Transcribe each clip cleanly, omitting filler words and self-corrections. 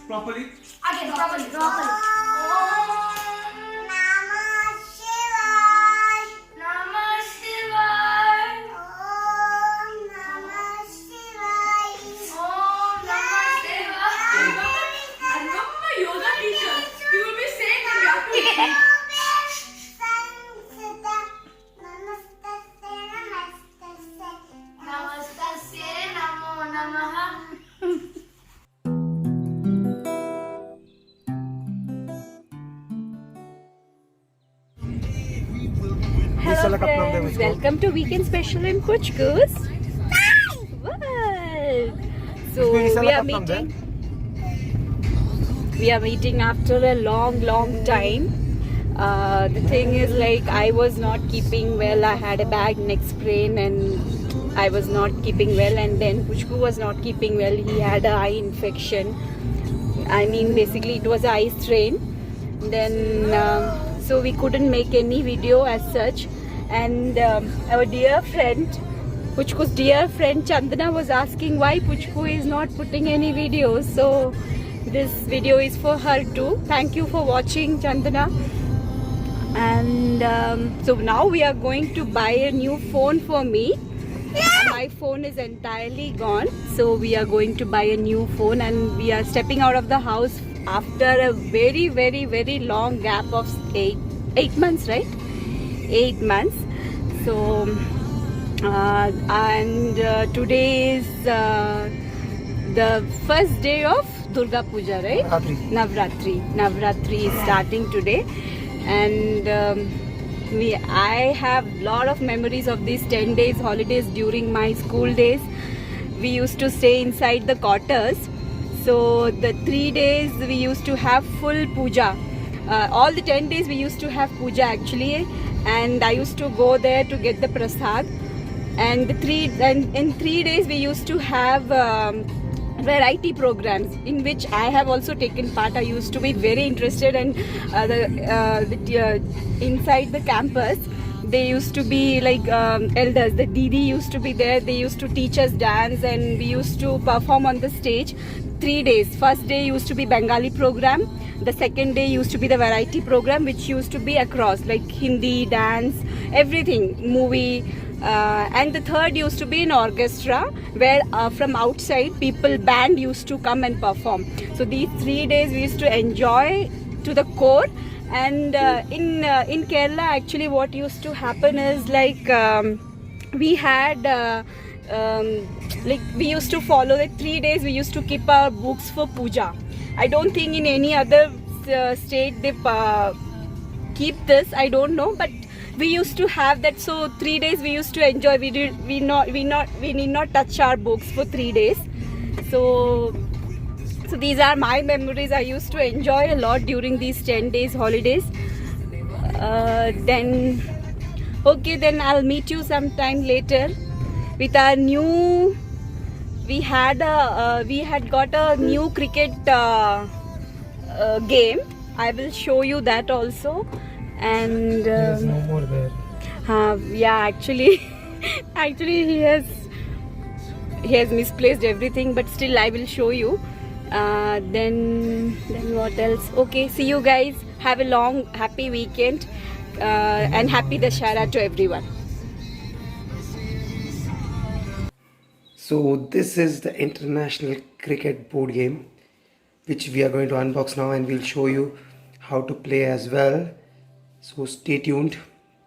Properly. Again, properly. Namah Shivaya. Om Namah Shivaya. Om Namah Shivaya. I remember my yoga teacher. He would be saying that we have to repeat. Namastasya Namo Namaha. Hello friends, welcome to Weekend Special in Kuch Goose. What? So we are meeting after a long time. The thing is, like, I was not keeping well. I had a bad neck sprain and I was not keeping well, and then Puchku was not keeping well. He had an eye infection. I mean, basically it was an eye strain. Then so we couldn't make any video as such, and our dear friend Puchku's dear friend Chandana was asking why Puchku is not putting any videos. So this video is for her too. Thank you for watching, Chandana. And so now we are going to buy a new phone for me. My phone is entirely gone, so we are going to buy a new phone, and we are stepping out of the house after a very long gap of 8 months, right? 8 months. So today is the first day of Durga Puja, right? Navratri is starting today, and I have lot of memories of these 10 days holidays during my school days. We used to stay inside the quarters. So the 3 days we used to have full puja. All the 10 days we used to have puja actually, and I used to go there to get the prasad. And in 3 days we used to have variety programs in which I have also taken part. I used to be very interested, and inside the campus they used to be like elders. The Didi used to be there. They used to teach us dance, and we used to perform on the stage. 3 days. First day used to be Bengali program. The second day used to be the variety program, which used to be across like Hindi, dance, everything, movie. And the third used to be an orchestra where from outside band used to come and perform. So these 3 days we used to enjoy to the core. And in Kerala actually what used to happen is like we had like we used to follow the 3 days. We used to keep our books for puja. I don't think in any other state they keep this. I don't know, but we used to have that. So 3 days we used to enjoy. We need not touch our books for 3 days. So these are my memories. I used to enjoy a lot during these 10 days holidays. Then I'll meet you sometime later with our new. We had got a new cricket game. I will show you that also. And There's no more there. yeah, actually he has misplaced everything, but still I will show you. Then what else? Okay, see you guys. Have a long happy weekend, and happy Dashara to everyone. So this is the international cricket board game, which we are going to unbox now, and we'll show you how to play as well. So stay tuned.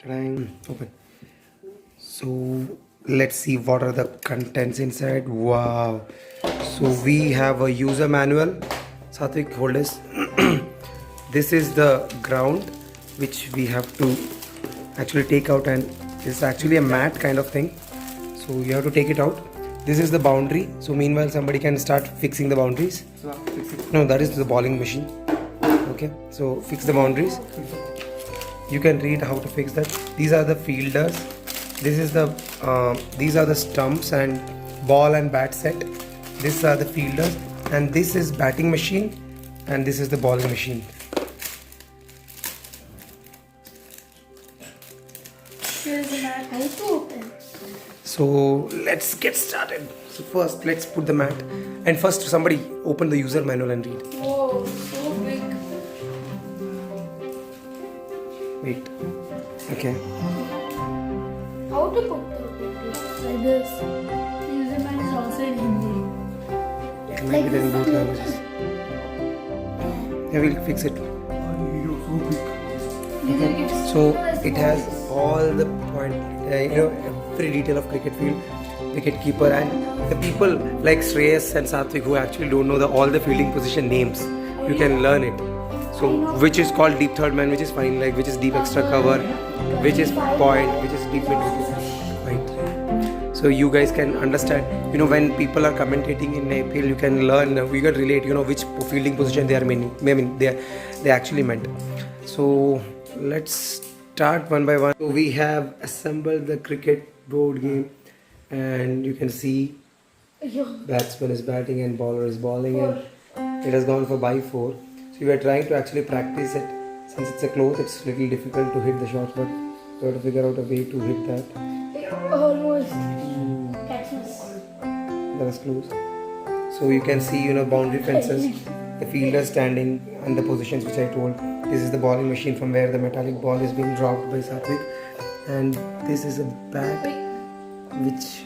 Open. So let's see what are the contents inside. Wow. So we have a user manual. Satvik, hold this. This is the ground which we have to actually take out, and it's actually a mat kind of thing. So you have to take it out. This is the boundary. So meanwhile somebody can start fixing the boundaries. No, that is the bowling machine. Okay, so fix the boundaries. You can read how to fix that. These are the fielders. This is the these are the stumps and ball and bat set. These are the fielders, and this is batting machine, and this is the bowling machine. Here's the mat. How to open? So let's get started. So first let's put the mat, and first somebody open the user manual and read. Oh. Wait. Okay. How to put the like this? The username is also in Hindi. Maybe then both languages. Yeah, we'll fix it. So it has all the point, every detail of cricket field, wicket keeper, and the people like Shreyas and Satvik who actually don't know all the fielding position names. You can learn it. So which is called deep third man, which is fine, like which is deep extra cover, which is point, which is deep mid wicket, right? So you guys can understand. When people are commentating in IPL, you can learn. You can relate. Which fielding position they are meaning. I mean, they actually meant. So let's start one by one. So we have assembled the cricket board game, and you can see batsman is batting and bowler is bowling, and it has gone for by 4. So we are trying to actually practice it. Since it's a close, it's a little difficult to hit the shot, but we have to figure out a way to hit that. Almost catches. That is close. So you can see, boundary fences, the fielder standing, and the positions which I told. This is the bowling machine from where the metallic ball is being dropped by Satvik, and this is a bat which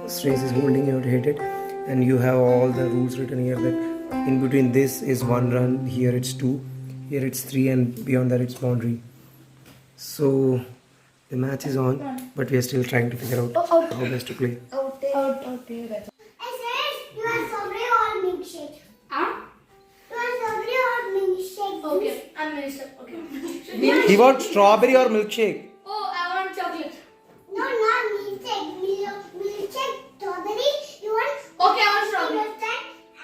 Shreyas is holding. You have to hit it, and you have all the rules written here that in between this is 1 run, here it's 2, here it's 3, and beyond that it's boundary. So the match is on, but we are still trying to figure out how best to play. Out. I said you are strawberry or milkshake. Huh? You are strawberry or milkshake. Okay, I'm milkshake. Okay. He wants strawberry or milkshake. Oh, I want chocolate. No, not milkshake. Milkshake, strawberry. You want? Okay, I want strawberry.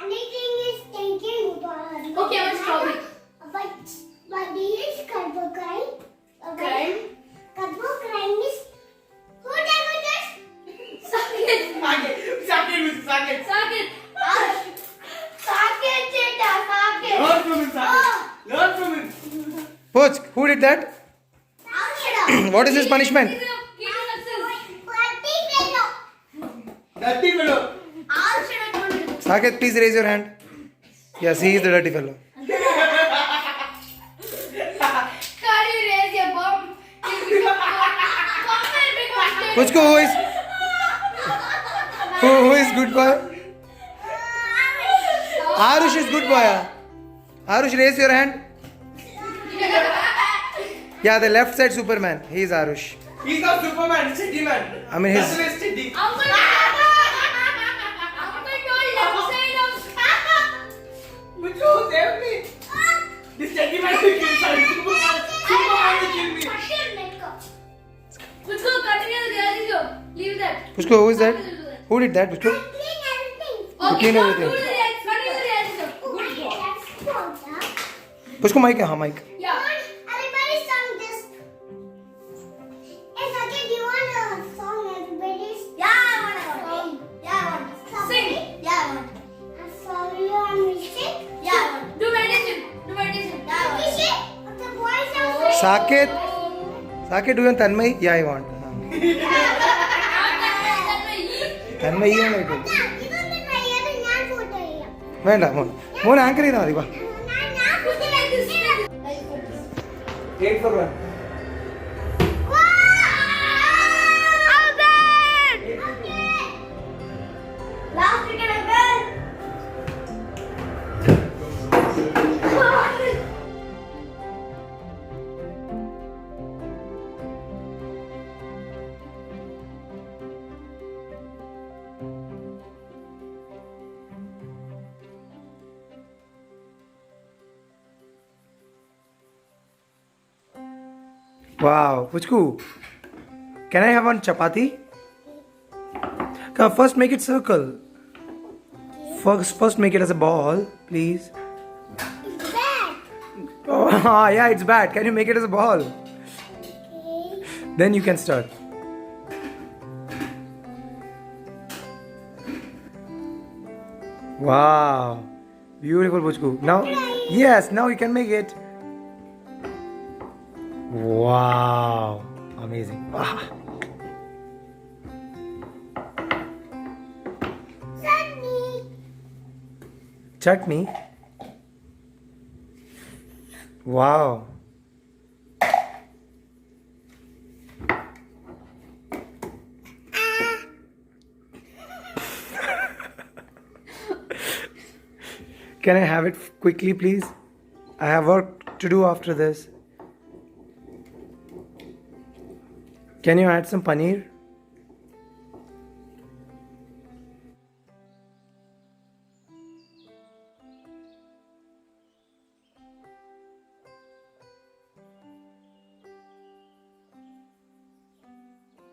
Anything is thinking. Okay, I want strawberry. But this is Karbo crime. Crime? Karbo crime is. Who did this? Saket. Saket. Saket, Cheta. Saket. Learn from him, Saket. Learn from him. Coach, who did that? What is his punishment? Dirty fellow. Saket, please raise your hand. Yes, he is the dirty fellow. Can you raise your bum? Coach, who is good boy? Arush is good boy. Arush, raise your hand. Yeah, the left side Superman. He is Arush. He's not Superman, Steady man. I mean his. That's why Steady. But you save me. This Steady man will kill me. Superman will kill me. Leave that. Pushko, who is that? Who did that, Pushko? Clean everything. You clean everything. Pushko, mic है, mic. Yeah. Everybody sing this. It's okay. Do you want a song? Everybody. Yeah, I want a song. Yeah, I want. Sing. Yeah, I want. I'm sorry, I'm missing. Yeah, I want. Do meditation. Yeah, I want. Meditation. The boys are. Saket, do you want Tanmay? Yeah, I want. Tanmay here, I do. ഇതൊന്ന് try ചെയ്ത് ഞാൻ photo ചെയ്യാം. വേണ്ട മോൻ anchor ചെയ്താൽ മതി വാ. ഞാൻ photo like this. 8 for 1. Last wicket again. Wow, Puchku, can I have one chapati? Come, first make it circle. First make it as a ball, please. It's bad. Oh, yeah, it's bad. Can you make it as a ball? Okay. Then you can start. Wow, beautiful, Puchku. Now, yes, now you can make it. Wow, amazing. Ah. Sunny. Chutney. Wow. Can I have it quickly, please? I have work to do after this. Can you add some paneer?